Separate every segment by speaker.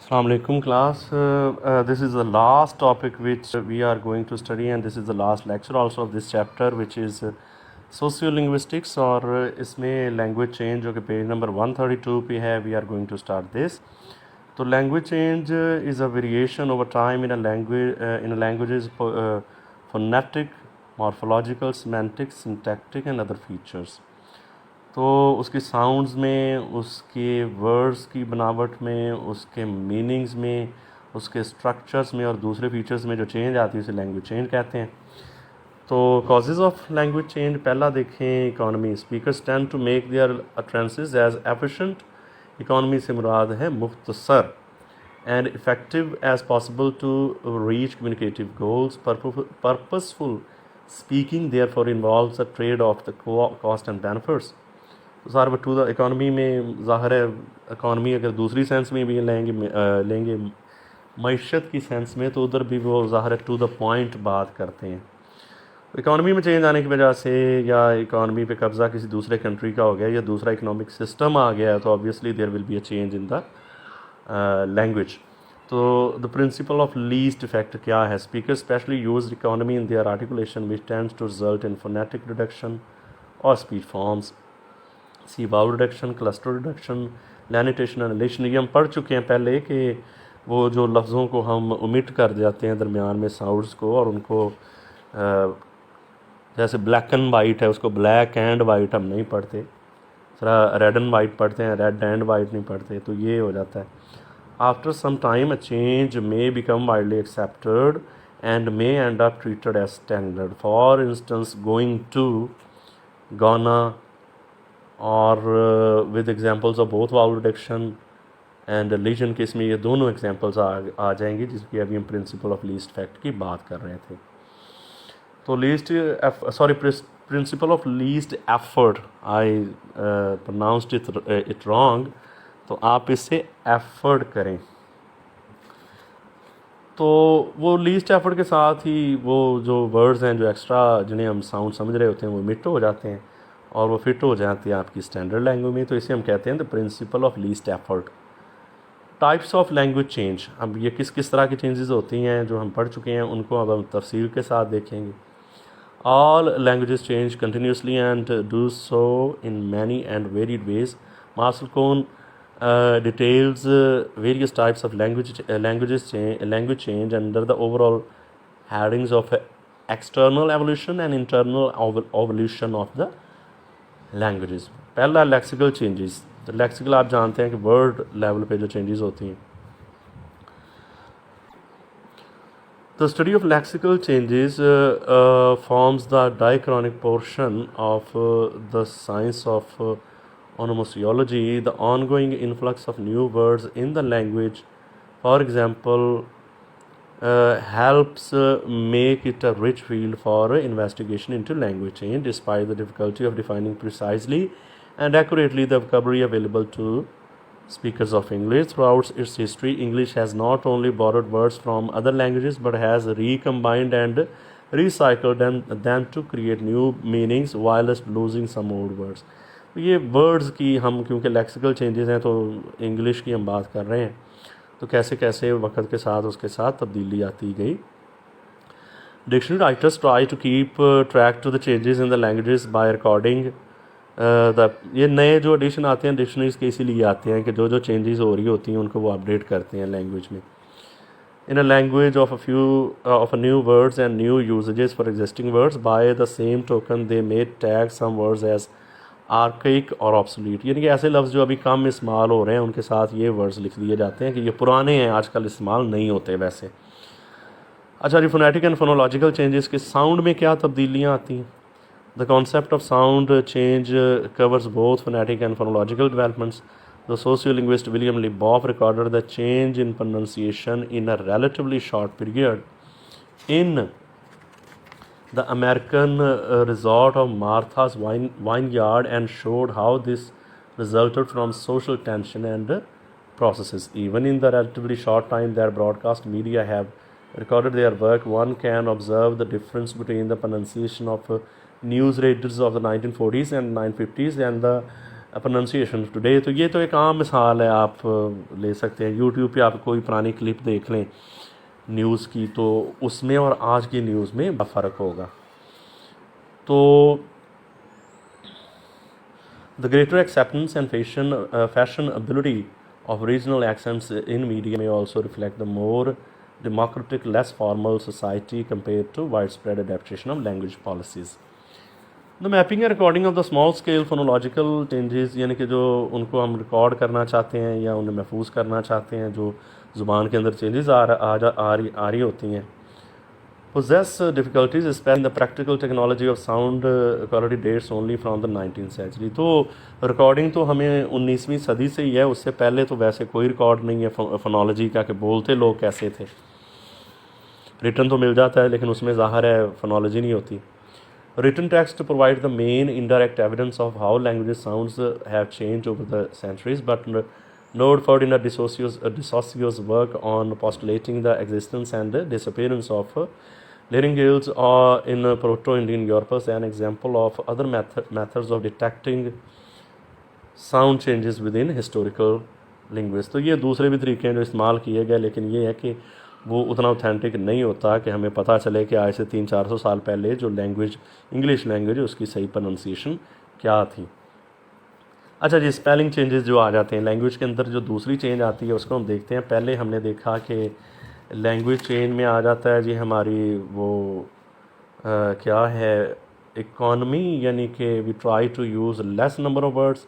Speaker 1: Assalamu alaikum class. This is the last topic which we are going to study, and this is the last lecture also of this chapter, which is sociolinguistics और इसमें language change जो कि page number 132 पे है. We are going to start this. तो language change is a variation over time in a language's phonetic, morphological, semantic, syntactic and other features. तो उसकी sounds में, उसके वर्ड्स की बनावट में, उसके मीनिंग्स में, उसके स्ट्रक्चर्स में और दूसरे फीचर्स में जो चेंज आती है उसे लैंग्वेज चेंज कहते हैं. तो कॉजेज़ ऑफ लैंग्वेज चेंज पहला देखें economy. Speakers tend to make their utterances as efficient. Economy से मुराद है मुख्तसर and effective as possible to reach communicative goals. Purposeful speaking therefore involves a trade off the cost and benefits. तो सार to the economy में ज़ाहिर है, economy अगर दूसरी सेंस में भी लेंगे मईशत की सेंस में, तो उधर भी वो ज़ाहिर टू द पॉइंट बात करते हैं. इकॉनमी में चेंज आने की वजह से, या इकॉनमी पे कब्ज़ा किसी दूसरे कंट्री का हो गया, या दूसरा इकनॉमिक सिस्टम आ गया, तो obviously there will be a change in the language. तो the principle of least effect क्या है? Speaker specially use economy in their articulation which tends to result in phonetic reduction और speech forms. See vowel reduction, cluster reduction, lenition, एनलेशन. ये हम पढ़ चुके हैं पहले कि वो जो लफ्ज़ों को हम ओमिट कर जाते हैं दरमियान में साउंड्स को, और उनको जैसे ब्लैक एंड वाइट है, उसको ब्लैक एंड वाइट हम नहीं पढ़ते, थोड़ा रेड एंड वाइट पढ़ते हैं, रेड एंड वाइट नहीं पढ़ते. तो ये हो जाता है. After some time a change may become widely accepted and may end up treated as standard. For instance going to, gonna, और with examples of both vowel reduction and elision के इसमें ये दोनों एग्जांपल्स आ जाएंगी, जिसकी अभी हम प्रिंसिपल ऑफ लीस्ट इफेक्ट की बात कर रहे थे. तो principal of least effort, I pronounced it wrong, तो आप इससे एफर्ट करें. तो वो लीस्ट एफर्ट के साथ ही वो जो वर्ड्स हैं जो एक्स्ट्रा जिन्हें हम साउंड समझ रहे होते हैं वो मिट हो जाते हैं और वो फिट हो जाती है आपकी स्टैंडर्ड लैंग्वेज में. तो इसे हम कहते हैं the principle of least effort. Types of language change. अब ये किस किस तरह की चेंजेस होती हैं जो हम पढ़ चुके हैं, उनको अब हम तफसील के साथ देखेंगे. All languages change continuously and do so in many and varied ways. Marcel Cohen details various types of language change under the overall headings of external evolution and internal evolution of the languages. पहला lexical changes. तो lexical आप जानते हैं कि word level पे जो changes होती हैं. The study of lexical changes forms the diachronic portion of the science of onomasiology. The ongoing influx of new words in the language, for example, helps make it a rich field for investigation into language change. Despite the difficulty of defining precisely and accurately the vocabulary available to speakers of English throughout its history, English has not only borrowed words from other languages but has recombined and recycled them to create new meanings whilst losing some old words. ये words की हम, क्योंकि lexical changes हैं तो English की हम बात कर रहे हैं, तो कैसे कैसे वक्त के साथ उसके साथ तब्दीली आती गई. Dictionary writers try to keep track to the changes in the languages by recording the. ये नए जो एडिशन आते हैं डिक्शनरीज के इसीलिए आते हैं कि जो जो चेंजेस हो रही होती हैं उनको वो अपडेट करते हैं लैंग्वेज में. In a language of a new words and new usages for existing words. By the same token they may tag some words as archaic और ऑब्सोलीट. यानी कि ऐसे लफ्ज़ जो अभी कम इस्तेमाल हो रहे हैं उनके साथ ये वर्ड्स लिख दिए जाते हैं कि ये पुराने हैं, आजकल इस्तेमाल नहीं होते वैसे. अच्छा जी, फोनेटिक एंड फोनोलॉजिकल चेंजेस के साउंड में क्या तब्दीलियाँ आती हैं? The concept of sound change covers both phonetic and phonological developments. The sociolinguist William Labov recorded the change in pronunciation in a relatively short period in the American resort of Martha's Vineyard and showed how this resulted from social tension and processes. Even in the relatively short time that broadcast media have recorded their work, one can observe the difference between the pronunciation of news readers of the 1940s and 1950s and the pronunciation today, तो ये तो एक आम मिसाल है, आप ले सकते हैं। यूट्यूब पे आप कोई पुरानी क्लिप देख लें न्यूज़ की, तो उसमें और आज की न्यूज़ में फ़र्क होगा। तो the greater acceptance and fashionability of regional accents in media may also reflect the more democratic, less formal society compared to widespread adaptation of language policies. The mapping and recording of the small scale phonological changes, यानी कि जो उनको हम record करना चाहते हैं या उन्हें महफूज करना चाहते हैं, जो ज़ुबान के अंदर चेंजेस आ रही होती हैं। Poses difficulties specially the practical technology of sound quality dates only from the 19th century. तो रिकॉर्डिंग तो हमें 19वीं सदी से ही है, उससे पहले तो वैसे कोई रिकॉर्ड नहीं है फोनोलॉजी का कि बोलते लोग कैसे थे। रिटन तो मिल जाता है लेकिन उसमें ज़ाहिर है फोनोलॉजी नहीं होती। Written text provide the main indirect evidence of how languages sounds have changed over the centuries, but Nordford in a Dissocio's work on postulating the existence and disappearance of laryngeals in Proto-Indian Europe as an example of other methods of detecting sound changes within historical linguists। तो ये दूसरे भी तरीके हैं जो इस्तेमाल किए गए, लेकिन ये है कि वो उतना ऑथेंटिक नहीं होता कि हमें पता चले कि आज से 300-400 साल पहले जो लैंग्वेज इंग्लिश लैंग्वेज है उसकी सही प्रोनाउंसिएशन क्या थी। अच्छा जी, स्पेलिंग चेंजेस जो आ जाते हैं लैंग्वेज के अंदर, जो दूसरी चेंज आती है उसको हम देखते हैं। पहले हमने देखा कि लैंग्वेज चेंज में आ जाता है जी हमारी वो क्या है, इकॉनमी, यानी कि we try to use less number of words,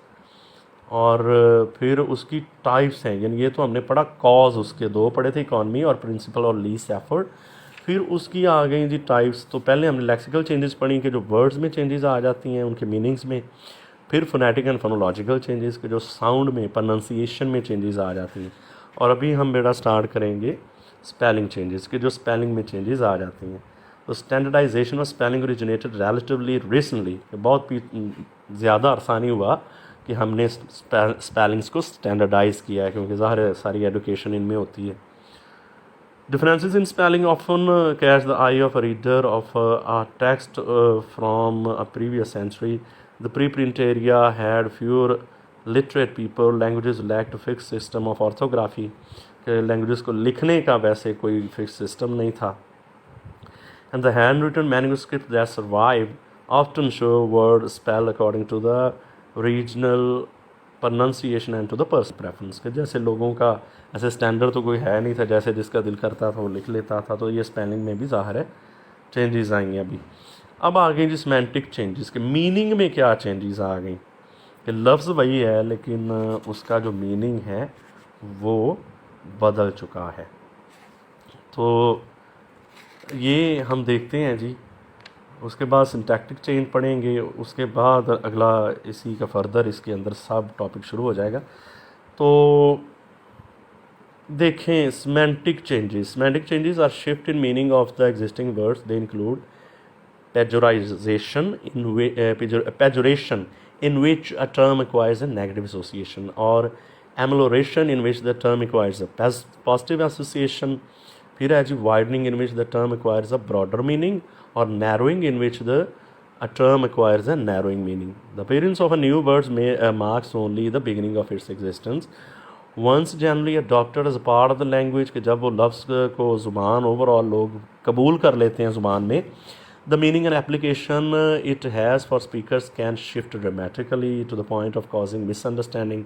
Speaker 1: और फिर उसकी टाइप्स हैं, यानी ये तो हमने पढ़ा कॉज, उसके दो पढ़े थे, इकॉनमी और प्रिंसिपल और लीस्ट एफर्ट। फिर उसकी आ गई जी टाइप्स। तो पहले हमने लेक्सिकल चेंजेस पढ़ी कि जो वर्ड्स में चेंजेस आ जाती हैं उनके मीनिंग्स में। फिर फोनेटिक एंड फोनोलॉजिकल चेंजेस के जो साउंड में प्रोनाउंसिएशन में चेंजेस आ जाती हैं। और अभी हम बेटा स्टार्ट करेंगे स्पेलिंग चेंजेस के जो स्पेलिंग में चेंजेस आ जाती हैं। तो standardization of spelling originated relatively recently, बहुत ज़्यादा आसानी हुआ कि हमने स्पेलिंग्स को स्टैंडर्डाइज किया है, क्योंकि ज़ाहिर है सारी एजुकेशन इनमें होती है। Differences in spelling often catch the eye of a reader of a text from a previous century. The pre print era had fewer literate people, languages lacked fix system of orthography, कि लैंग्वेजेस को लिखने का वैसे कोई fix system नहीं था। And the handwritten manuscript that survive often show word spell according to the regional pronunciation and to the person preference, के जैसे लोगों का ऐसे स्टैंडर्ड तो कोई है नहीं था, जैसे जिसका दिल करता था वो लिख लेता था। तो ये स्पेलिंग में भी ज़ाहिर है चेंजेस आएंगे अभी। अब आ गई जी सेमेंटिक चेंजेस के मीनिंग में क्या चेंजेस आ गई, कि लफ्ज़ वही है लेकिन उसका जो मीनिंग है वो बदल चुका है। तो ये हम देखते हैं जी। उसके बाद सिंटैक्टिक चेंज पढ़ेंगे, उसके बाद अगला इसी का फर्दर इसके अंदर सब टॉपिक शुरू हो जाएगा। तो देखें semantic changes are shift in meaning of the existing words. They include pejorization in which a term acquires a negative association, or amelioration in which the term acquires a positive association. फिर है जी widening in which the term acquires a broader meaning, or narrowing in which a term acquires a narrowing meaning. The appearance of a new word marks only the beginning of its existence. Once generally adopted as a part of the language, कि जब वो लफ्ज़ को ज़ुबान overall लोग कबूल कर लेते हैं ज़ुबान में, the meaning and application it has for speakers can shift dramatically to the point of causing misunderstanding.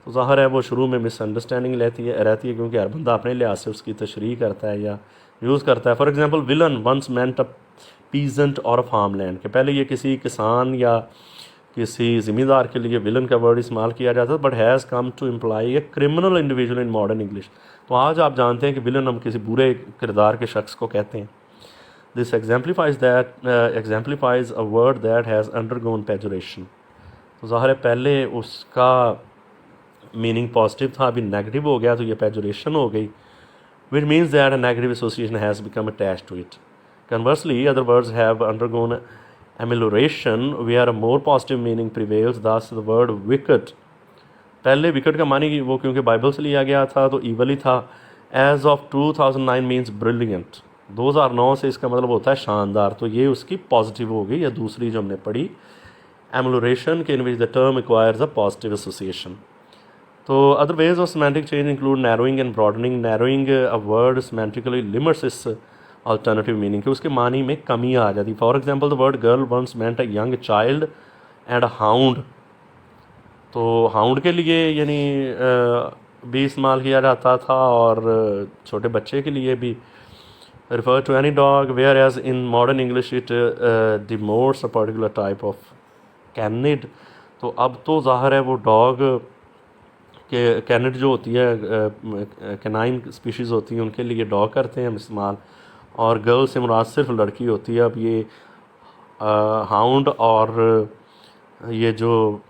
Speaker 1: तो ज़ाहिर है वो शुरू में मिसअंडरस्टैंडिंग रहती है क्योंकि हर बंदा अपने लिहाज से उसकी तशरीह करता है या यूज़ करता है। For example villain once meant a peasant और अ फार्मलैंड, के पहले ये किसी किसान या किसी ज़मींदार के लिए विलन का वर्ड इस्तेमाल किया जाता है, but has come to imply a criminal individual in modern English. तो आज आप जानते हैं कि विलन हम किसी बुरे किरदार के शख्स को कहते हैं। This exemplifies a word that has undergone pejoration. तो ज़ाहिर है पहले उसका मीनिंग पॉजिटिव था, अभी नेगेटिव हो गया, तो ये पेजोरेशन हो गई, which means that a negative association has become attached to it. Conversely, other words have undergone amelioration where a more positive meaning prevails. Thus, the word wicked, पहले विकेट का मानी वो क्योंकि बाइबल से लिया गया था तो ईवल ही था, as of 2009 means brilliant. 2009 से इसका मतलब होता है शानदार, तो ये उसकी पॉजिटिव हो गई। या दूसरी जो हमने पढ़ी emulation in which the term acquires a positive association. So other ways of semantic change include narrowing and broadening. Narrowing a word semantically limits its alternative meaning कि उसके मानी में कमी आ जाती. For example, the word girl once meant a young child and a hound. तो hound के लिए यानी भी इस्तेमाल किया जाता था और छोटे बच्चे के लिए भी refer to any dog, whereas in modern English it denotes a particular type of canid. तो अब तो ज़ाहिर है वो डॉग के कैनेड जो होती है कैनाइन स्पीशीज़ होती हैं उनके लिए डॉग करते हैं हम इस्तेमाल, और गर्ल से मुराद सिर्फ लड़की होती है. अब ये हाउंड और ये जो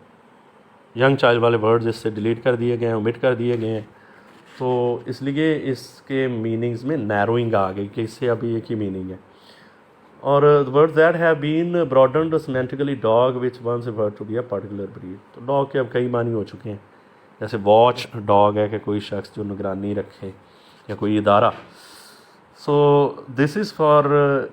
Speaker 1: यंग चाइल्ड वाले वर्ड्स इससे डिलीट कर दिए गए हैं, ओमिट कर दिए गए हैं. तो इसलिए इसके मीनिंग्स में नैरोइंग आ गई कि इससे अभी एक ही मीनिंग है. और words that have been broadened semantically dog which once referred to be a particular breed. तो डॉग के अब कई मानी हो चुके हैं. जैसे वॉच डॉग है कि कोई शख्स जो निगरानी रखे या कोई इदारा. So this is for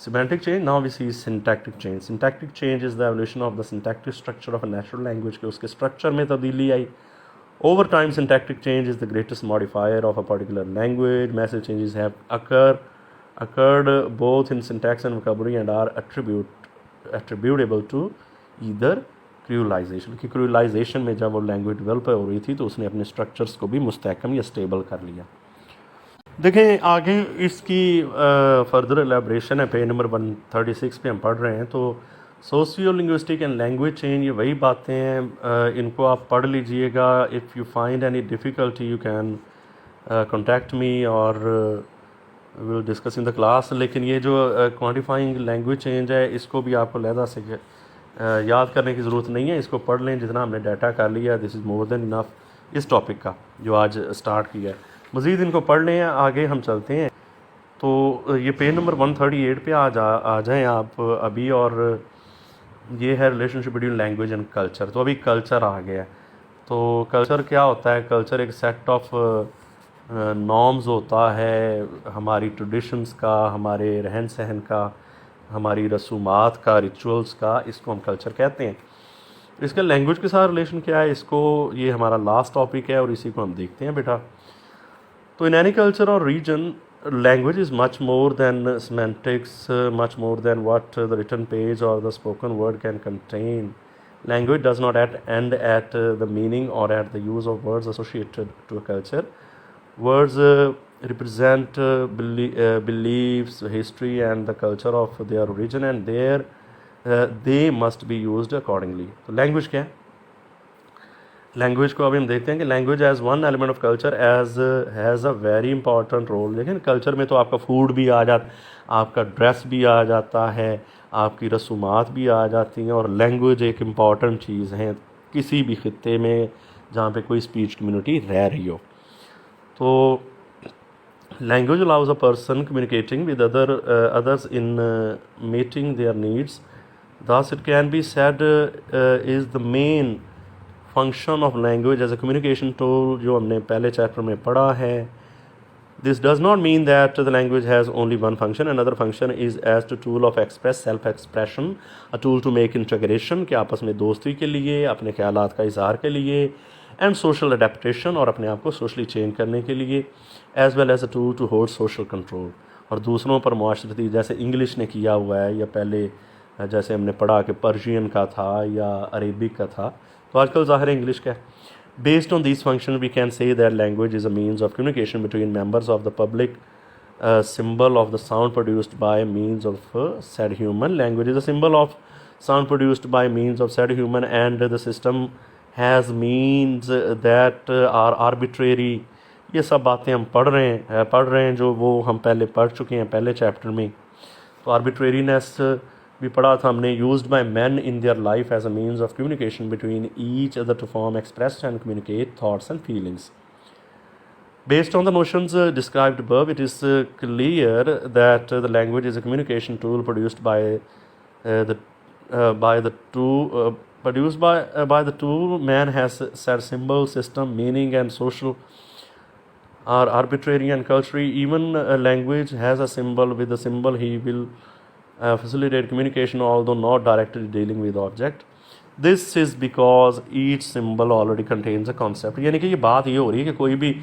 Speaker 1: semantic change. Now we see syntactic change. Syntactic change is the evolution of the syntactic structure of a natural language कि उसके structure में तब्दीली आई. Over time, syntactic change is the greatest modifier of a particular language. Massive changes have occurred both in syntax and vocabulary and are attributable to either creolization. कि creolization में जब वो language develop हो रही थी तो उसने अपने structures को भी मुस्तहकम या stable कर लिया. देखें आगे इसकी फर्दर एलेब्रेशन है. पेज नंबर 136 पे हम पढ़ रहे हैं. तो socio linguistic and language change, ये वही बातें हैं, इनको आप पढ़ लीजिएगा. If you find any difficulty you can contact me और will discuss in the class. लेकिन ये जो क्वांटिफाइंग लैंग्वेज चेंज है इसको भी आपको लहदा से याद करने की ज़रूरत नहीं है. इसको पढ़ लें जितना हमने डाटा कर लिया. This is more than enough इस टॉपिक का जो आज स्टार्ट किया है. मज़ीद इनको पढ़ लें, आगे हम चलते हैं. तो ये पेज नंबर 138 पे आ जाएं आप अभी. और ये है relationship between language and culture. तो अभी कल्चर आ गया है. तो कल्चर क्या होता है? कल्चर एक सेट ऑफ नॉर्म्स होता है, हमारी ट्रेडिशंस का, हमारे रहन सहन का, हमारी रसूमात का, रिचुअल्स का. इसको हम कल्चर कहते हैं. इसका लैंग्वेज के साथ रिलेशन क्या है, इसको ये हमारा लास्ट टॉपिक है और इसी को हम देखते हैं बेटा. So in any culture or region, language is much more than semantics, much more than what the written page or the spoken word can contain. Language does not end at the meaning or at the use of words associated to a culture. Words represent beliefs, history and the culture of their origin, and they must be used accordingly. So language क्या है? Language को अभी हम देखते हैं कि language as one element of culture has a very important role. लेकिन culture में तो आपका फूड भी आ जाता, आपका ड्रेस भी आ जाता है, आपकी रसूमात भी आ जाती हैं. और लैंग्वेज एक इम्पॉर्टेंट चीज़ है किसी भी खित्ते में जहाँ पे कोई स्पीच कम्युनिटी रह रही हो. तो language allows a person communicating with others in meeting there needs. thus it can be said is the main function of language as a communication tool जो हमने पहले चैप्टर में पढ़ा है. This does not mean that the language has only one function. Another function is as a tool of self-expression, a tool to make integration कि आपस में दोस्ती के लिए, अपने ख्यालात का इजहार के लिए, and social adaptation और अपने आप को socially change करने के लिए, as well as a tool to hold social control और दूसरों पर मुआशरती, जैसे इंग्लिश ने किया हुआ है या पहले जैसे हमने पढ़ा कि पर्शियन का था या अरेबिक का था. तो आजकल ज़ाहिर इंग्लिश का है. Based on these functions, we can say that language is a means of communication between members of the public. Symbol of the sound produced by means of said human. Language is a symbol of sound produced by means of said human, and the system has means that are arbitrary. ये सब बातें हम पढ़ रहे हैं जो वो हम पहले पढ़ चुके हैं पहले चैप्टर में. तो arbitrariness भी पढ़ा था हमने. used by men in their life as a means of communication between each other to form, express and communicate thoughts and feelings. Based on the notions described above, it is clear that the language is a communication tool produced by the tool. Man has said symbol, system, meaning and social are arbitrary and culturally. Even a language has a symbol. With the symbol he will facilitate communication although not directly dealing with object. This is because each symbol already contains a concept. यानी कि ये बात ये हो रही है कि कोई भी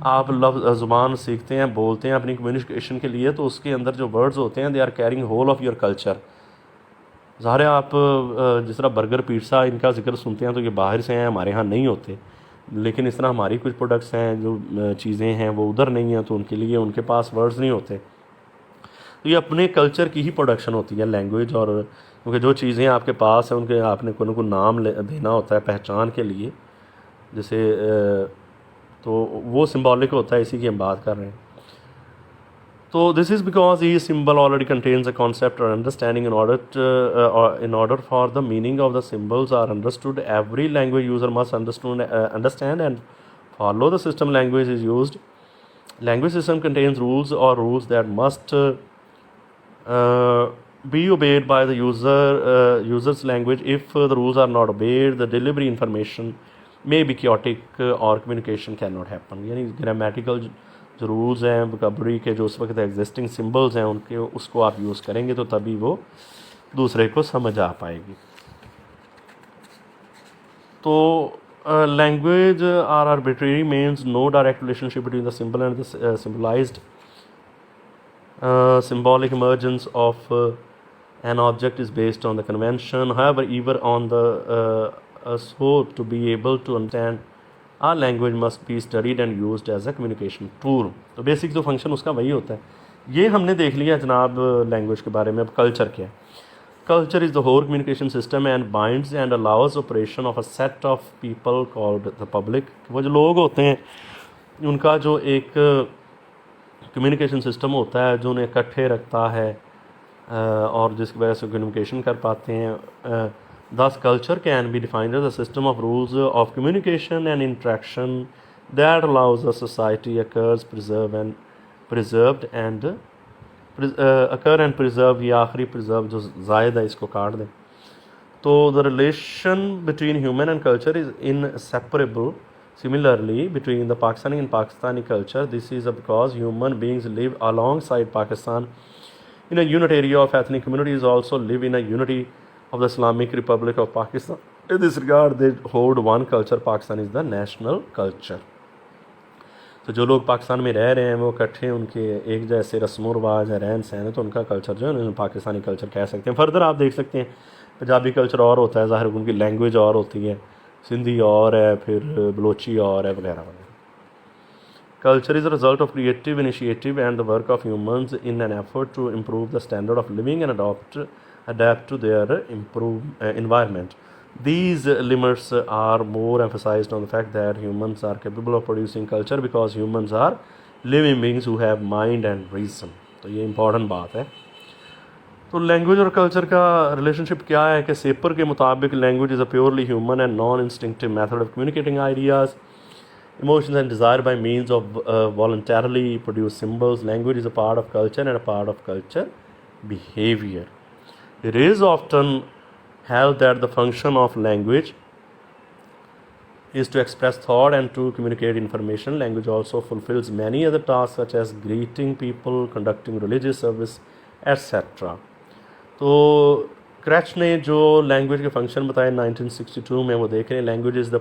Speaker 1: आप ज़ुबान सीखते हैं, बोलते हैं अपनी कम्युनिकेशन के लिए, तो उसके अंदर जो वर्ड्स होते हैं they are carrying whole of your culture. ज़ाहिर है आप जिस तरह बर्गर पिज़्ज़ा इनका जिक्र सुनते हैं तो ये बाहर से हैं, हमारे यहाँ नहीं होते, लेकिन इस तरह हमारी कुछ प्रोडक्ट्स हैं जो चीज़ें हैं वो उधर नहीं हैं, तो उनके लिए उनके पास वर्ड्स नहीं होते. तो ये अपने कल्चर की ही प्रोडक्शन होती है लैंग्वेज. और क्योंकि जो चीज़ें आपके पास हैं उनके आपने कोई ना कोई नाम देना होता है पहचान के लिए, जैसे तो वो सिंबॉलिक होता है, इसी की हम बात कर रहे हैं. तो दिस इज़ बिकॉज ये symbol already contains a concept और understanding. in order for the meaning of the symbols are understood, every language user must understand and follow the system language is used. Language system contains rules that must be obeyed by the user's language. If the rules are not obeyed, the delivery information may be chaotic or communication cannot happen. यानी grammatical जो rules हैं vocabulary के, जो उस वक्त existing symbols हैं उनके, उसको आप यूज़ करेंगे तो तभी वो दूसरे को समझ आ पाएगी. तो language are arbitrary means no direct relationship between the symbol and the symbolized. symbolic emergence of an object is based on the convention. However, even on the so to be able to understand, our language must be studied and used as a communication tool. तो basic जो function उसका वही होता है. ये हमने देख लिया जनाब लैंग्वेज के बारे में. अब कल्चर क्या है? Culture is the whole communication system and binds and allows operation of a set of people called the public. वो जो लोग होते हैं उनका जो एक कम्युनिकेशन सिस्टम होता है जो उन्हें इकट्ठे रखता है और जिसकी वजह से कम्युनिकेशन कर पाते हैं. Thus, culture can be defined as a system of rules of communication and interaction that allows a society preserved and preserve. ये आखिरी preserve जो ज़ायद है इसको काट दें. तो the relation between human and culture is inseparable. Similarly, between the Pakistani and Pakistani culture, this is because human beings live alongside Pakistan in a unit area of ethnic communities, also live in a unity of the Islamic Republic of Pakistan. In this regard, they hold one culture. Pakistan is the national culture. तो जो लोग पाकिस्तान में रह रहे हैं वो इकट्ठे, उनके एक जैसे रस्म रिवाज है, रहन सहन है, तो उनका कल्चर जो है पाकिस्तानी कल्चर कह सकते हैं. फर्दर आप देख सकते हैं पंजाबी कल्चर और होता है, ज़ाहिर उनकी लैंग्वेज और होती है, सिंधी और है, फिर बलोची और है, वगैरह वगैरह. Culture is a result of creative initiative and the work of humans in an effort to improve the standard of living and adapt to their environment. These limits are more emphasized on the fact that humans are capable of producing culture because humans are living beings who have mind and reason. तो ये important बात है. तो language और culture का relationship क्या है कि सेपर के मुताबिक language is a purely human and non instinctive method of communicating ideas, emotions and desire by means of voluntarily produced symbols. Language is a part of culture and a part of culture behavior. It is often held that the function of language is to express thought and to communicate information. Language also fulfills many other tasks such as greeting people, conducting religious service, etc. तो क्रैच ने जो language के function बताए 1962 में, वो देख रहे हैं language is the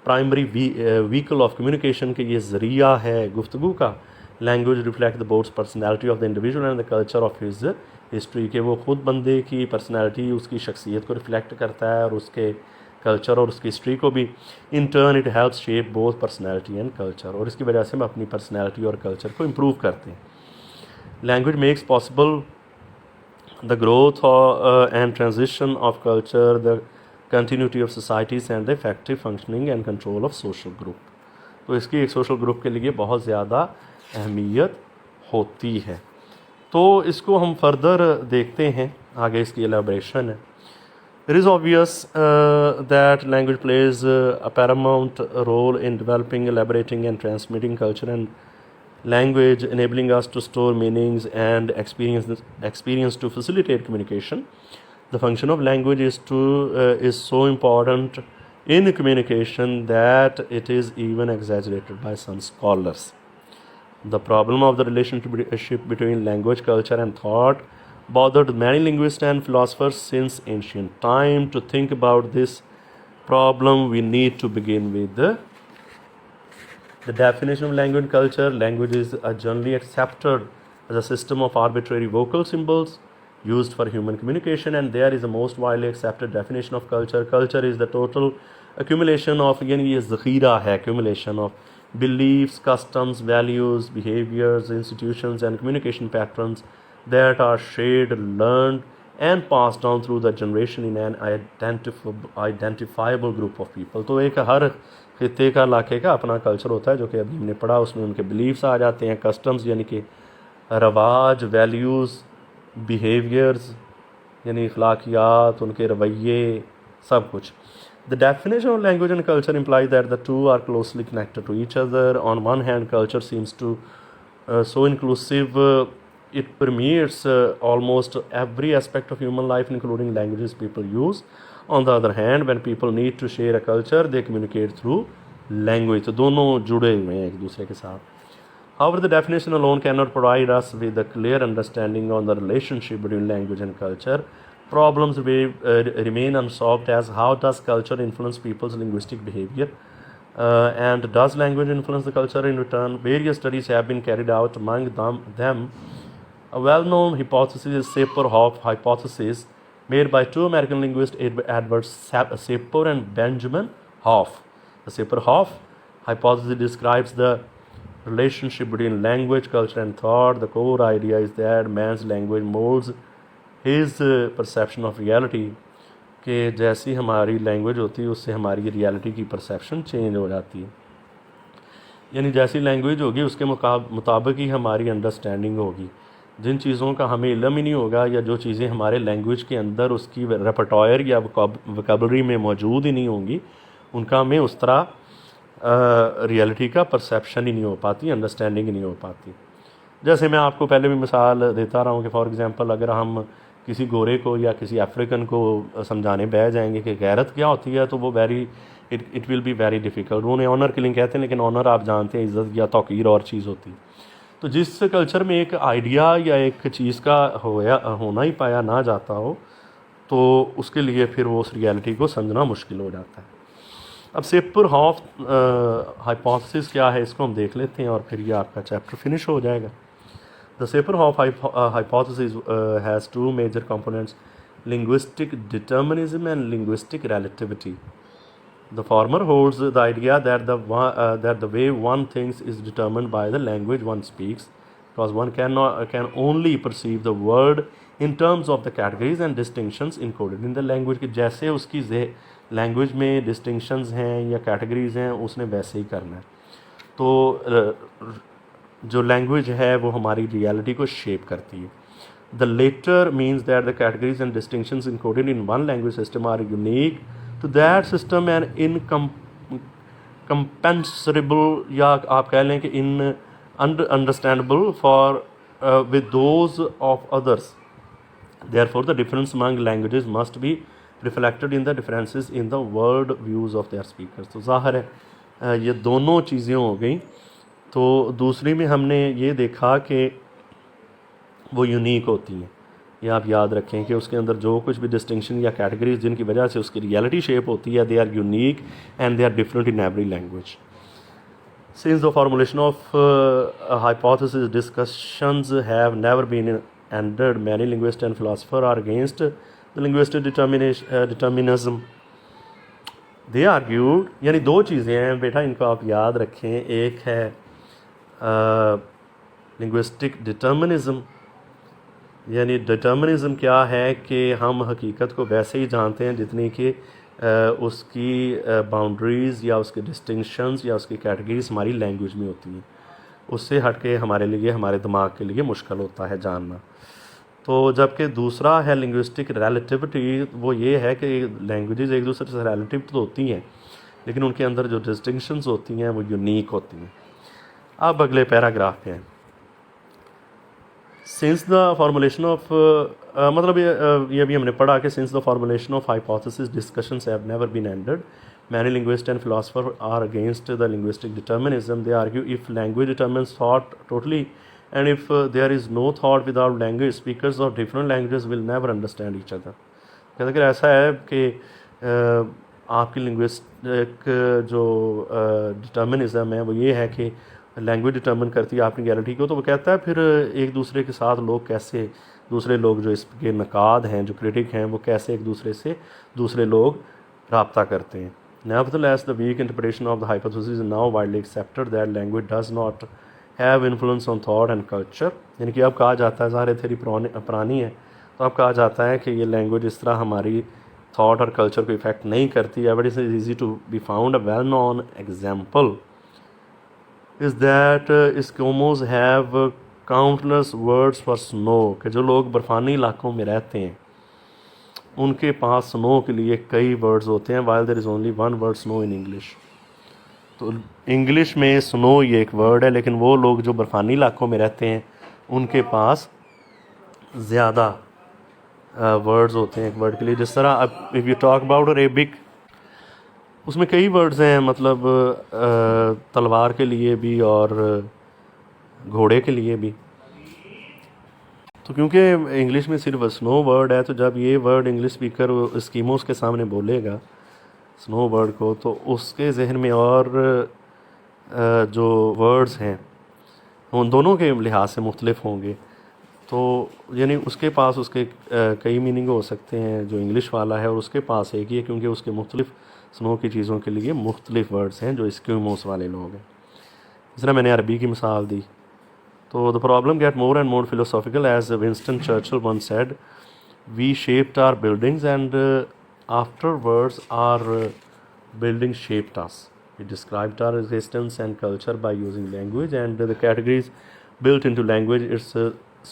Speaker 1: primary vehicle of communication के ये ज़रिया है गुफ्तगू का. Language reflect the boards personality of the individual and the culture of his history, के वो ख़ुद बंदे की पर्सनैलिटी, उसकी शख्सियत को रिफ्लेक्ट करता है और उसके कल्चर और उसकी हिस्ट्री को भी. In turn it helps shape both personality and culture, और इसकी वजह से हम अपनी पर्सनैलिटी और कल्चर को इम्प्रूव करते हैं. Language makes possible the growth and transition of culture, the continuity of societies and the effective functioning and control of social group. तो इसकी एक सोशल ग्रुप के लिए बहुत ज़्यादा अहमियत होती है. तो इसको हम फर्दर देखते हैं, आगे इसकी एलाबरेशन है. It is obvious that language plays a paramount role in developing, elaborating and transmitting culture and language, enabling us to store meanings and experience to facilitate communication. The function of language is so important in communication that it is even exaggerated by some scholars. The problem of the relationship between language, culture and thought bothered many linguists and philosophers since ancient time. To think about this problem, we need to begin with the definition of language and culture. Language is generally accepted as a system of arbitrary vocal symbols used for human communication, and there is the most widely accepted definition of culture. Culture is the total accumulation of, यानी ये ज़ख़ीरा है, accumulation of beliefs, customs, values, behaviors, institutions and communication patterns that are shared, learned and passed down through the generation in an identifiable group of people. तो एक हर खित्ते का, इलाके का अपना कल्चर होता है, जो कि अभी हमने पढ़ा, उसमें उनके बिलीव्स आ जाते हैं, कस्टम्स यानी कि रवाज, वैल्यूज़, बिहेवियर्स यानी अखलाकियात, उनके रवैये, सब कुछ. The definition of language and culture implies that the two are closely connected to each other. On one hand, culture seems to so inclusive, it permeates almost every aspect of human life, including languages people use. On the other hand, when people need to share a culture, they communicate through language. तो दोनों जुड़े हुए हैं एक दूसरे के साथ. However, the definition alone cannot provide us with a clear understanding on the relationship between language and culture. Problems remain unsolved, as how does culture influence people's linguistic behavior, and does language influence the culture in return? Various studies have been carried out. Among them, a well-known hypothesis is Sapir-Whorf hypothesis, made by two American linguists, Edward Sapir and Benjamin Whorf. The Sapir-Whorf hypothesis describes the relationship between language, culture and thought. The core idea is that man's language molds his perception of reality, कि जैसी हमारी language होती है उससे हमारी reality की perception change हो जाती है. यानी जैसी लैंग्वेज होगी उसके मुताबिक ही हमारी अंडरस्टैंडिंग होगी. जिन चीज़ों का हमें इल्म ही नहीं होगा, या जो चीज़ें हमारे लैंग्वेज के अंदर उसकी रेपर्टोयर या वोकैबुलरी में मौजूद ही नहीं होंगी, उनका हमें उस तरह रियलिटी का परसेप्शन ही नहीं हो पाती, अंडरस्टैंडिंग ही नहीं हो पाती. जैसे मैं आपको पहले भी मिसाल देता रहा हूँ कि फॉर एग्ज़ाम्पल अगर हम किसी गोरे को या किसी अफ्रीकन को समझाने बैठ जाएंगे कि गैरत क्या होती है, तो वो it will be very difficult. उन्हें ऑनर किलिंग कहते हैं, लेकिन ऑनर आप जानते हैं इज़्ज़त या तौक़ीर और चीज़ होती है. तो जिस कल्चर में एक आइडिया या एक चीज़ का होना ही पाया ना जाता हो, तो उसके लिए फिर वो उस रियलिटी को समझना मुश्किल हो जाता है. अब सेपर-हॉफ हाइपोथेसिस क्या है, इसको हम देख लेते हैं और फिर ये आपका चैप्टर फिनिश हो जाएगा. The Sapir-Whorf hypothesis has two major components: linguistic determinism and linguistic relativity. The former holds the idea that the way one thinks is determined by the language one speaks, because one can only perceive the world in terms of the categories and distinctions encoded in the language. कि जैसे उसकी language में distinctions हैं या categories हैं, उसने वैसे ही करना है. तो जो लैंग्वेज है वो हमारी रियलिटी को शेप करती है. The latter means that the categories and distinctions encoded in one language system are unique to that system and incommensurable, या आप कह लें कि in understandable for with those of others. Therefore the difference among languages must be reflected in the differences in the world views of their speakers. तो ज़ाहिर है ये दोनों चीज़ें हो गई. तो दूसरी में हमने ये देखा कि वो यूनिक होती हैं. ये आप याद रखें कि उसके अंदर जो कुछ भी डिस्टिंक्शन या कैटेगरीज जिनकी वजह से उसकी रियलिटी शेप होती है, they are unique and they are different in every language. Since the formulation of hypothesis discussions have never been ended, many linguist and philosopher are against the linguistic determinism. They argued, यानी दो चीज़ें हैं बेटा, इनको आप याद रखें. एक है लिंग्विस्टिक डिटर्मिनिज्म, यानी डिटर्मिनिज्म क्या है कि हम हकीकत को वैसे ही जानते हैं जितनी कि उसकी बाउंड्रीज़ या उसके डिस्टिंक्शंस या उसकी कैटेगरीज हमारी लैंग्वेज में होती हैं. उससे हट के हमारे लिए, हमारे दिमाग के लिए मुश्किल होता है जानना. तो जबकि दूसरा है लिंग्विस्टिक रिलेटिविटी, वो ये है कि लैंग्वेजेस एक दूसरे से रिलेटिव तो होती हैं, लेकिन उनके अंदर जो डिस्टिंक्शंस होती हैं वो यूनिक होती हैं. अब अगले पैराग्राफ पे हैं. सिंस द फॉर्मुलेशन ऑफ मतलब ये भी हमने पढ़ा कि since the formulation of hypothesis discussions have never been ended, many linguist and philosopher are against the linguistic determinism. They argue if language determines thought totally and if there is no thought without language, speakers of different languages will never understand each other. कहते अगर ऐसा है कि आपकी linguistic जो determinism है वो ये है कि लैंग्वेज डिटर्मिन करती है आपकी गारंटी को, तो वो कहता है फिर एक दूसरे के साथ लोग कैसे, दूसरे लोग जो इसके नकाद हैं, जो क्रिटिक हैं, वो कैसे एक दूसरे से दूसरे लोग रब्ता करते हैं. Nevertheless, the weak interpretation of the hypothesis is now widely accepted that language does not have influence on thought and culture. यानी कि अब कहा जाता है, ज़ाहिर थेरी पुरानी है, तो अब कहा जाता है कि ये लैंग्वेज इस तरह हमारी थॉट और कल्चर को इफेक्ट नहीं करती है. But it is easy to be found. A well known example is that Eskimos have countless words for snow. कि जो लोग बर्फ़ानी इलाकों में रहते हैं उनके पास स्नो के लिए कई वर्ड्स होते हैं. While there is only one word snow in English. तो इंग्लिश में स्नो ये एक वर्ड है, लेकिन वो लोग जो बर्फ़ानी इलाकों में रहते हैं उनके पास ज़्यादा वर्ड्स होते हैं एक वर्ड के लिए. जिस तरह अब if you talk about Arabic, उसमें कई वर्ड्स हैं, मतलब तलवार के लिए भी और घोड़े के लिए भी. तो क्योंकि इंग्लिश में सिर्फ स्नो वर्ड है, तो जब ये वर्ड इंग्लिश स्पीकर एस्किमोस के सामने बोलेगा स्नो वर्ड को, तो उसके जहन में और जो वर्ड्स हैं उन दोनों के लिहाज से मुख्तलिफ होंगे. तो यानी उसके पास उसके कई मीनिंग हो सकते हैं जो इंग्लिश वाला है, और उसके पास एक ही है क्योंकि उसके मुख्तलिफ स्नो की चीज़ों के लिए मुख्तलिफ वर्ड्स हैं जो एस्किमोस वाले लोग हैं. इस तरह मैंने अरबी की मिसाल दी. So the problem get more and more philosophical, as Winston Churchill once said, we shaped our buildings and afterwards our buildings shaped us. We described our existence and culture by using language, and the categories built into language, its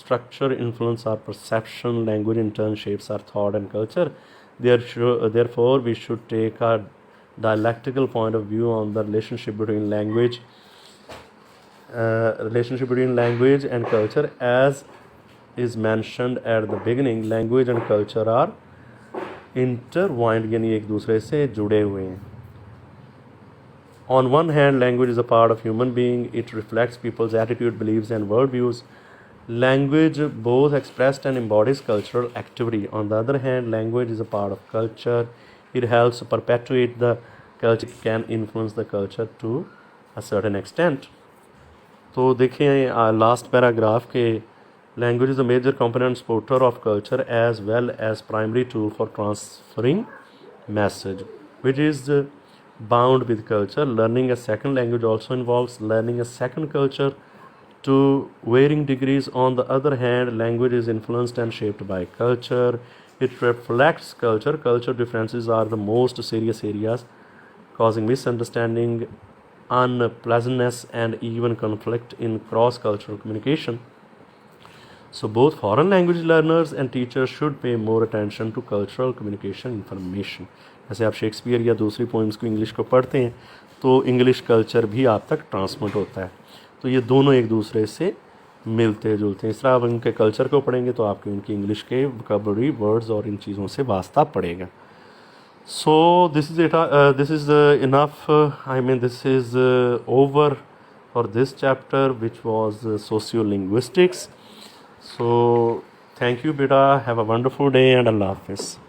Speaker 1: structure influence our perception. Language in turn shapes our thought and culture. Therefore we should take a dialectical point of view on the relationship between language and culture, as is mentioned at the beginning. Language and culture are intertwined, यानी एक दूसरे से जुड़े हुए हैं. On one hand, language is a part of human being. It reflects people's attitude, beliefs and worldviews. Language both expressed and embodies cultural activity. On the other hand, language is a part of culture. It helps perpetuate the culture, can influence the culture to a certain extent. तो देखें last paragraph के language is a major component supporter of culture as well as primary tool for transferring message which is bound with culture. Learning a second language also involves learning a second culture to varying degrees. On the other hand, language is influenced and shaped by culture. It reflects culture. Culture differences are the most serious areas, causing misunderstanding, unpleasantness and even conflict in cross-cultural communication. So both foreign language learners and teachers should pay more attention to cultural communication information. जैसे आप Shakespeare या दूसरी poems को English को पढ़ते हैं तो English culture भी आप तक ट्रांसमिट होता है. तो ये दोनों एक दूसरे से मिलते जुलते हैं. इस तरह आप उनके कल्चर को पढ़ेंगे तो आपकी उनकी इंग्लिश के वोकैबुलरी वर्ड्स और इन चीज़ों से वास्ता पड़ेगा. So this is it. This is enough. This is over for this chapter, which was sociolinguistics. So thank you, beta. Have a wonderful day and Allah Hafiz.